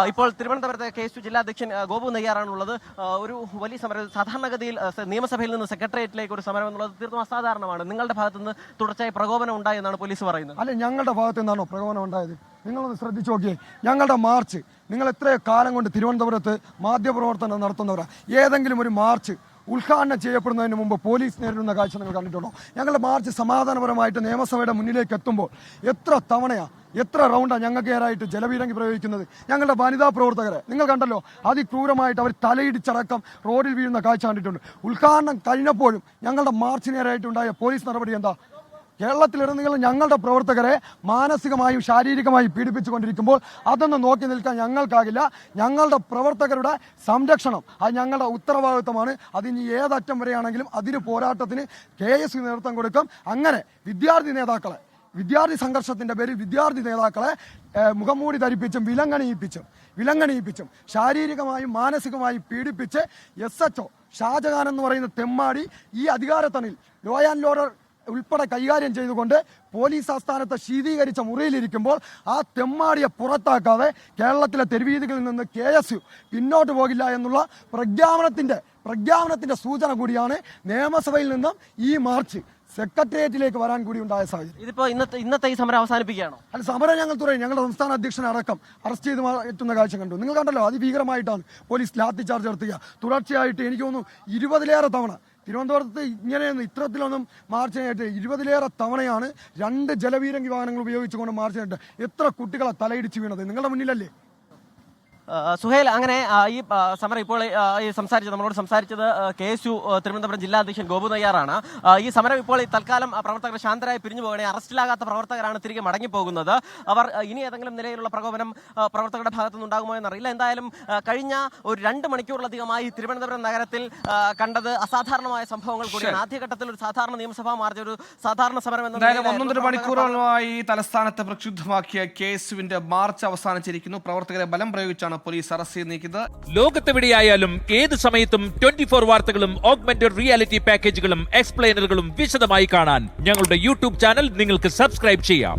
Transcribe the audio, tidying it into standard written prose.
ഇപ്പോൾ തിരുവനന്തപുരത്തെ KSU ജില്ലാ അധ്യക്ഷൻ ഗോപു നെയ്യാറാണുള്ളത്. ഒരു വലിയ സമരം സാധാരണഗതിയിൽ നിയമസഭയിൽ നിന്ന് സെക്രട്ടേറിയറ്റിലേക്ക് ഒരു സമരം എന്നുള്ളത് തീർത്തും അസാധാരണമാണ്. നിങ്ങളുടെ ഭാഗത്തു നിന്ന് തുടർച്ചയായി പ്രകോപനം ഉണ്ടായി എന്നാണ് പോലീസ് പറയുന്നത്. അല്ലെ, ഞങ്ങളുടെ ഭാഗത്ത് നിന്നാണോ പ്രകോപനം ഉണ്ടായത്? നിങ്ങളൊന്ന് ശ്രദ്ധിച്ചു നോക്കിയേ. ഞങ്ങളുടെ മാർച്ച് നിങ്ങൾ എത്രയോ കാലം കൊണ്ട് തിരുവനന്തപുരത്ത് മാധ്യമപ്രവർത്തനം നടത്തുന്നവരാണ്. ഏതെങ്കിലും ഒരു മാർച്ച് ഉദ്ഘാടനം ചെയ്യപ്പെടുന്നതിന് മുമ്പ് പോലീസ് നേരിടുന്ന കാഴ്ച നിങ്ങൾ കണ്ടിട്ടുണ്ടോ? ഞങ്ങളുടെ മാർച്ച് സമാധാനപരമായിട്ട് നിയമസഭയുടെ മുന്നിലേക്ക് എത്തുമ്പോൾ എത്ര തവണയാണ്, എത്ര റൗണ്ടാണ് ഞങ്ങൾക്ക് നേരായിട്ട് ജലപീരങ്കി പ്രയോഗിക്കുന്നത്? ഞങ്ങളുടെ വനിതാ പ്രവർത്തകരെ നിങ്ങൾ കണ്ടല്ലോ, അതിക്രൂരമായിട്ട് അവർ തലയിടിച്ചടക്കം റോഡിൽ വീഴുന്ന കാഴ്ച കണ്ടിട്ടുണ്ട്. ഉദ്ഘാടനം കഴിഞ്ഞപ്പോഴും ഞങ്ങളുടെ മാർച്ച് നേരായിട്ടുണ്ടായ പോലീസ് നടപടി എന്താ? കേരളത്തിലിടനീളം ഞങ്ങളുടെ പ്രവർത്തകരെ മാനസികമായും ശാരീരികമായും പീഡിപ്പിച്ചുകൊണ്ടിരിക്കുമ്പോൾ അതൊന്നും നോക്കി നിൽക്കാൻ ഞങ്ങൾക്കാകില്ല. ഞങ്ങളുടെ പ്രവർത്തകരുടെ സംരക്ഷണം അത് ഞങ്ങളുടെ ഉത്തരവാദിത്തമാണ്. അതിന് ഏതറ്റം വരെയാണെങ്കിലും അതിന് പോരാട്ടത്തിന് KSU നേതൃത്വം കൊടുക്കും. അങ്ങനെ വിദ്യാർത്ഥി സംഘർഷത്തിന്റെ പേരിൽ വിദ്യാർത്ഥി നേതാക്കളെ മുഖംമൂടി ധരിപ്പിച്ചും വിലങ്ങണിയിപ്പിച്ചും ശാരീരികമായും മാനസികമായും പീഡിപ്പിച്ച് SHO ഷാജഹാൻ എന്ന് പറയുന്ന തെമ്മാടി ഈ അധികാരത്തണിൽ ലോ ആൻഡ് ഓർഡർ ഉൾപ്പെടെ കൈകാര്യം ചെയ്തുകൊണ്ട് പോലീസ് ആസ്ഥാനത്ത് ശീതീകരിച്ച മുറിയിലിരിക്കുമ്പോൾ ആ തെമ്മാടിയെ പുറത്താക്കാതെ കേരളത്തിലെ തെരുവീതികളിൽ നിന്ന് KSU പിന്നോട്ട് പോകില്ല എന്നുള്ള പ്രഖ്യാപനത്തിന്റെ സൂചന കൂടിയാണ് നിയമസഭയിൽ നിന്നും ഈ മാർച്ച് സെക്രട്ടേറിയറ്റിലേക്ക് വരാൻ കൂടി ഉണ്ടായ സാഹചര്യം. ഇതിപ്പോ ഇന്നത്തെ ഈ സമരം അവസാനിപ്പിക്കുകയാണോ? അല്ല, സമരം ഞങ്ങൾ തുടങ്ങി. ഞങ്ങളുടെ സംസ്ഥാന അധ്യക്ഷനടക്കം അറസ്റ്റ് ചെയ്ത് എത്തുന്ന കാഴ്ച കണ്ടു. നിങ്ങൾ കണ്ടല്ലോ, അതിഭീകരമായിട്ടാണ് പോലീസ് ലാത്തി ചാർജ് നടത്തുക. തുടർച്ചയായിട്ട് എനിക്ക് തോന്നുന്നു 20ലേറെ തവണ തിരുവനന്തപുരത്ത് ഇങ്ങനെയൊന്നും ഇത്തരത്തിലൊന്നും മാർച്ച് ചെയ്തിട്ട് 20ലേറെ തവണയാണ് 2 ജലപീരങ്കി വാഹനങ്ങൾ ഉപയോഗിച്ചുകൊണ്ട് മാർച്ച് ചെയ്തിട്ട് എത്ര കുട്ടികളെ തലയിടിച്ച് വീണത് നിങ്ങളുടെ മുന്നിലല്ലേ? സുഹേൽ, അങ്ങനെ ഈ സമരം ഇപ്പോൾ നമ്മളോട് സംസാരിച്ചത് KSU തിരുവനന്തപുരം ജില്ലാ അധ്യക്ഷൻ ഗോപു നെയ്യാറാണ്. ഈ സമരം ഇപ്പോൾ തൽക്കാലം പ്രവർത്തകർ ശാന്തരായി പിരിഞ്ഞു പോവുകയാണ്. അറസ്റ്റിലാകാത്ത പ്രവർത്തകരാണ് തിരികെ മടങ്ങിപ്പോകുന്നത്. അവർ ഇനി ഏതെങ്കിലും നിലയിലുള്ള പ്രകോപനം പ്രവർത്തകരുടെ ഭാഗത്തുനിന്ന് ഉണ്ടാകുമോ എന്നറിയില്ല. എന്തായാലും കഴിഞ്ഞ ഒരു 2 മണിക്കൂറിലധികമായി തിരുവനന്തപുരം നഗരത്തിൽ കണ്ടത് അസാധാരണമായ സംഭവങ്ങൾ കൂടിയാണ്. ആദ്യഘട്ടത്തിൽ ഒരു സാധാരണ നിയമസഭാ മാർച്ച്, ഒരു സാധാരണ സമരം എന്ന 1.5 മണിക്കൂറോളമായി തലസ്ഥാനത്ത് പ്രക്ഷുബ്ധമാക്കിയ KSUവിന്റെ മാർച്ച് അവസാനിച്ചിരിക്കുന്നു. പ്രവർത്തകരെ ബലം പ്രയോഗിച്ചാണ് പോലീസ് അറസ്റ്റ് നീക്കിയത്. ലോകത്തെവിടെയായാലും ഏത് സമയത്തും 24 വാർത്തകളും ഓഗ്മെന്റഡ് റിയാലിറ്റി പാക്കേജുകളും എക്സ്പ്ലെയിനറുകളും വിശദമായി കാണാൻ ഞങ്ങളുടെ YouTube ചാനൽ നിങ്ങൾക്ക് സബ്സ്ക്രൈബ് ചെയ്യാം.